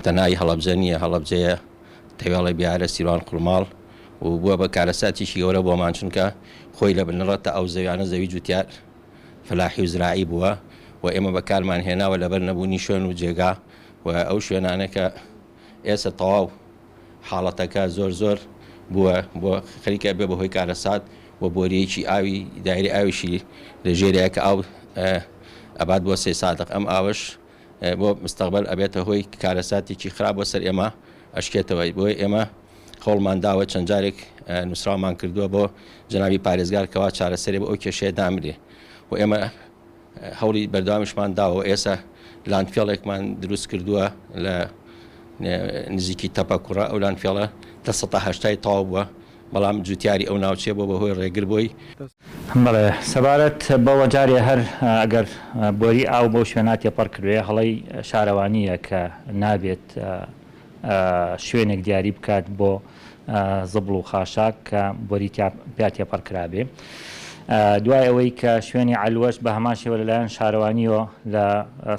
تەنایی هەڵەبجە نییە، هەڵەبجەیە تەواڵی بیارە سیروان قورماڵ و بووە بە کارەساتیشی گەورە بۆمان، چونکە خۆی لە بنڕەتە ئەو زەویانە زەوی جوتیار فلاحی و زراعی بووە و ئێمە بەکارمان هێناوە لەبەر نەبوونی شوێن و جێگا و ئەو شوێنانە کە ئێستا تەواو حاڵەتەکە زۆر بووە بۆ خەریکە بێ بەهۆی کارەسات و بۆریەکی ئاوی دایری ئاویشی لە ژێرەیە کە ئاو ئەبات بۆ 3 ساتق ئەم ئاوش بۆ مستەقبل ئەبێتە هۆی کارەساتێکی خراپ بۆ سەر ئێمە ئەشکێتەوەی بۆی ئێمە خۆڵمان داوە چەند جارێک نووسراومان کردووە بۆ جنابی پارێزگار کەوا چارەسەری بۆ ئەو کێشەیە دامرێ و ئێمە هەوڵی بەردەوامیشمان داوە ئێستا لاندفێڵێکمان دروست کردووە لە نزیکی تەپەکوڕە ئەو لاندفێڵە تا 180 تەواو بووە بەڵام جوتیاری ئەو ناوچێ بۆ بەهۆی ڕێگر بووی. بەڵێ سەبارەت بەوە جارێ هەر ئەگەر بۆری ئاو بۆ شوێناتی پڕ کردوێ هەڵی شارەوانیە کە نابێت شوێنێک دیاری بکات بۆ زبڵ و خاشاک کە بۆری پیاتێ پڕکرابێ. دوای ئەوەی کە شوێنی علوەش بە هەمان شێوە لەلایەن شارەوانیەوە لە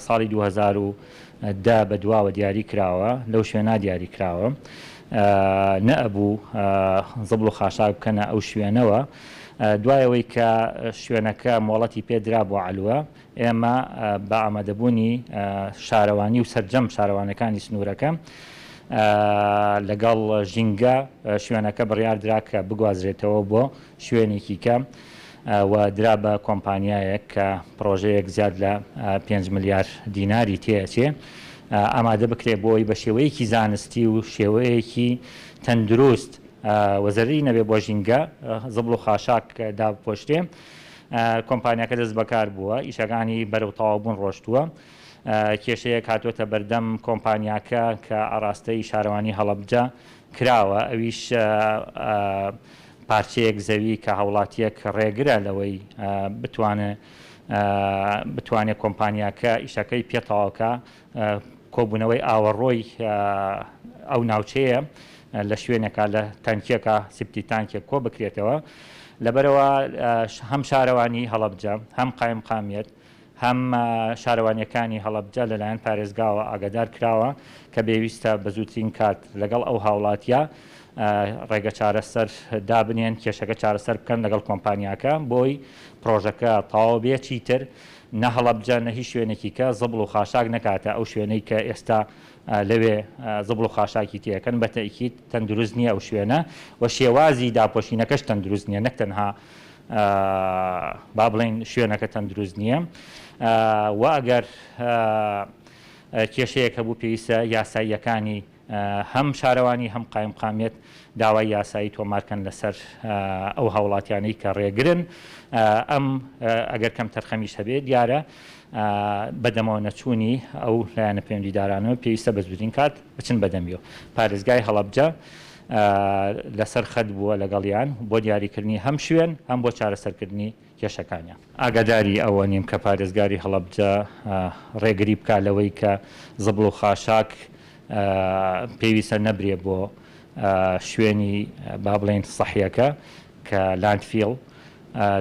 ساڵی 2010 بە دواوە دیاری کراوە لەو شوێنە دیاری کراوە نەئەبوو زبڵ و خاشاک بکەنە ئەو شوێنەوە. دوایەوەی کە شوێنەکە مۆڵەتی پێدرا بۆ علووە ئێمە بە ئامادەبوونی شارەوانی و سەرجەم شارەوانەکانی سنوورەکە لەگەڵ ژینگە شوێنەکە بڕیاردرا کە بگوازرێتەوە بۆ شوێنێکی کەم و درا بە کۆمپانیایەک کە پرۆژەیەک زیاد لە 5 ملیار دیناری تێچێ ئامادە بکرێت بۆی بە شێوەیەکی زانستی و شێوەیەکی تەندروست وەزەری نەبێ بۆ ژینگە زبڵ و خاشاک داپۆشتێ. کۆمپانیاکە دەست بەکار بووە، ئیشەکانی بەرەو تەواوبوون ڕۆشتووە. کێشەیەک هاتوۆتە بەردەم کۆمپانیاکە کە ئاراستەی شارەوانی هەڵەبجە کراوە، ئەویش پارچەیەک زەوی کە هاوڵاتیەک ڕێگرە لەوەی بتوانێت کۆمپانیاکە ئیشەکەی پێتەواوکە کۆبوونەوەی ئاوەڕۆی ئەو ناوچەیە لە شوێنێکە لە تانکیەکە سیپتی تانکێک کۆ بکرێتەوە. لەبەرەوە هەم شارەوانی هەڵەبجە هەم قایم قامیت هەم شارەوانیەکانی هەڵەبجە لەلایەن پارێزگاوە ئاگادار کراوە کە بێویستە بە زووترین کات لەگەڵ ئەو هاوڵاتیە ڕێگە چارەسەر دابنێن کێشەکە چارەسەر بکەن لەگەڵ کۆمپانیاکە بۆی پرۆژەکە تەواو بێ چیتر نە هەڵەبجە نە هیچ شوێنێکی کە زبڵ و خاشاک نەکاتە ئەو شوێنەی کە ئێستا لەوێ زبڵ و خاشاکی تێەکەن بە تەئکید تەندروست نییە ئەو شوێنە و شێوازی داپۆشینەکەش تەندروست نییە، نەک تەنها با بڵێن شوێنەکە تەندروست نییە. و ئەگەر کێشەیەکە بوو پێویستە یاساییەکانی هەم شارەوانی هەم قایم قامێت داوای یاسایی تۆمارکەن لەسەر ئەو هاوڵاتیانەی کە ڕێگرن. ئەم ئەگەر کەم تەرخەمیش هەبێ دیارە بەدەمەوە نەچوونی ئەو لایەنە پەیوەندیدارانەوە پێویستە بە زووترین کات بچن بەدەمیەوە. پارێزگای هەڵەبجە لەسەر خەت بووە لەگەڵیان بۆ دیاریکردنی هەم شوێن هەم بۆ چارەسەرکردنی کێشەکانیان. ئاگاداری ئەوە نیم کە پارێزگاری هەڵەبجە ڕێگری بکە لەوەی کە زبڵ و خاشاک پێویستە نەبرێ بۆ شوێنی با بڵێن سەحیەکە کە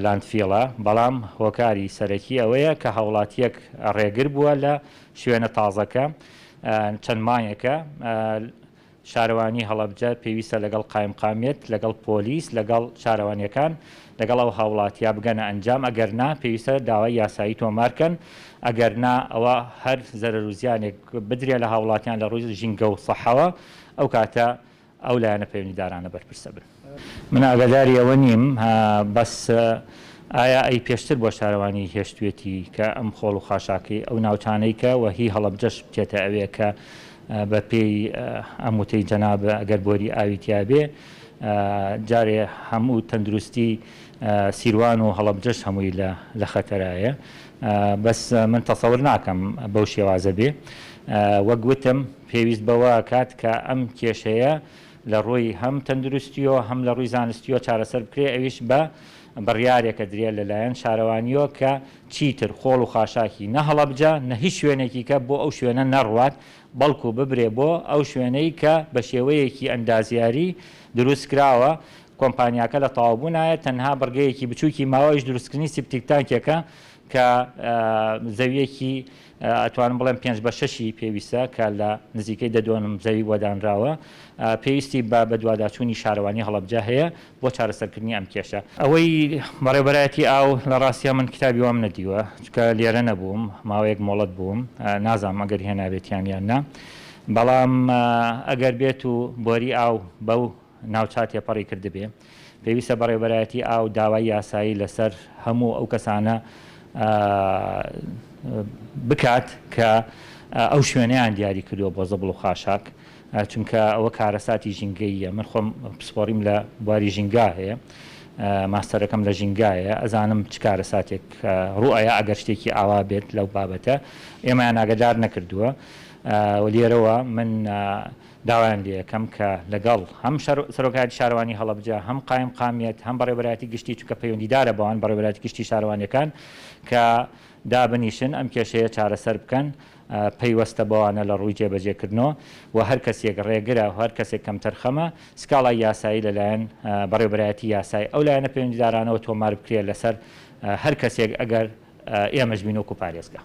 لاندفیڵە، بەڵام هۆکاری سەرەکی ئەوەیە کە هاوڵاتیەک ڕێگر بووە لە شوێنە تازەکە چەند مایەکە شارەوانی هەڵەبجە پێویستە لەگەڵ قایم قامێت لەگەڵ پۆلیس لەگەڵ شارەوانیەکان لەگەڵ ئەو هاوڵاتیا بگەنە ئەنجام، ئەگەر نا پێویستە داوای یاسایی تۆمارکەن، ئەگەر نا ئەوە هەر زەرەر و زیانێک بدرێ لە هاوڵاتیان لە ڕووی ژینگە و سەحەوە ئەو کاتە ئەو لایەنە پەیوەندیدارانە بەرپرسە بن. من ئاگاداری ئەوە نیم بەس ئایا ئەی پێشتر بۆ شارەوانی هێشتوێتی کە ئەم خۆڵ و خاشاکی ئەو ناوچانەی کە وەهی هەڵەبجەش بچێتە ئەوێ کە بە پێی ئەموتەی جەنابە ئەگەر بۆری ئاویتیا بێ جارێ هەموو تەندروستی سیروان و هەڵەبجەش هەمووی لە خەتەرایە. بەس من تەسەور ناکەم بەو شێوازە بێ. وەک گوتم پێویست بەوە کات کە ئەم کێشەیە لە ڕۆی هەم تەندروستیەوە هەم لە ڕووی زانستیەوە چارەسەر بکرێ، ئەویش بە بڕیارێکە درێ لەلایەن شارەوانیەوە کە چیتر خۆڵ و خاشاکی نە هەڵەبجە نە هیچ شوێنێکی کە بۆ ئەو شوێنە نەڕوات بەڵکو ببرێ بۆ ئەو شوێنەی کە بە شێوەیەکی ئەندازیاری دروست کراوە. کۆمپانیاکە لە تەواوبوو نایە تەنها بڕگەیەکی بچووکی ماوەیش دروستکردنی سیپتیک تانکێکە کە زەویەکی ئەتوانم بڵێم 5/6 پێویستە کە لە نزیکەی دەدۆنم زەوی وەدانراوە پێویستی بە دوواداچوونی شارەوانی هەڵەبجە هەیە بۆ چارەسەرکردنی ئەم کێشە. ئەوەی بەڕێوەبەرایەتی ئاو لە ڕاستیە من کتابی وام نەدیوە چکە لێرە نەبووم ماوەیەک مۆڵەت بووم نازانم ئەگەر هێنابێتیان یان نا، بەڵام ئەگەر بێت و بۆری ئاو بەو ناوچاتێ پەڕی کردبێ پێویستە بەڕێوەبەرایەتی ئاو داوای یاسایی لەسەر هەموو ئەو کەسانە بکات کە ئەو شوێنەیان دیاری کردووە بۆ زەبڵ و خاشاک، چونکە ئەوە کارەساتی ژینگەیە. من خۆم پسپۆریم لە بواری ژینگا هەیە، ماستەرەکەم لە ژینگایە، ئەزانم چ کارەساتێک ڕوئایە ئەگەر شتێکی ئاوا بێت لەو بابەتە ئێمەیان ئاگادار نەکردووە. لێرەوە من داوایان لێ یەکەم کە لەگەڵ هەم سەرۆکایەتی شارەوانی هەڵەبجە هەم قایم قامیەت هەم بەڕێوەبەرایەتی گشتی چونکە پەیوەندیدارە بەوان بەڕێوەبەرایەتی گشتی شارەوانیەکان کە دابنیشن ئەم کێشەیە چارەسەر بکەن، پەیوەستە بەوانە لە ڕووی جێبەجێکردنەوە و هەر کەسێک ڕێگرە و هەر کەسێک کەم تەرخەمە سکاڵای یاسایی لەلایەن بەڕێوەبەرایەتی یاسایی ئەو لایەنە پەیوەندیدارانەوە تۆمار بکرێت لەسەر هەر کەسێک ئەگەر ئێمەش بین وەکو پارێزگا.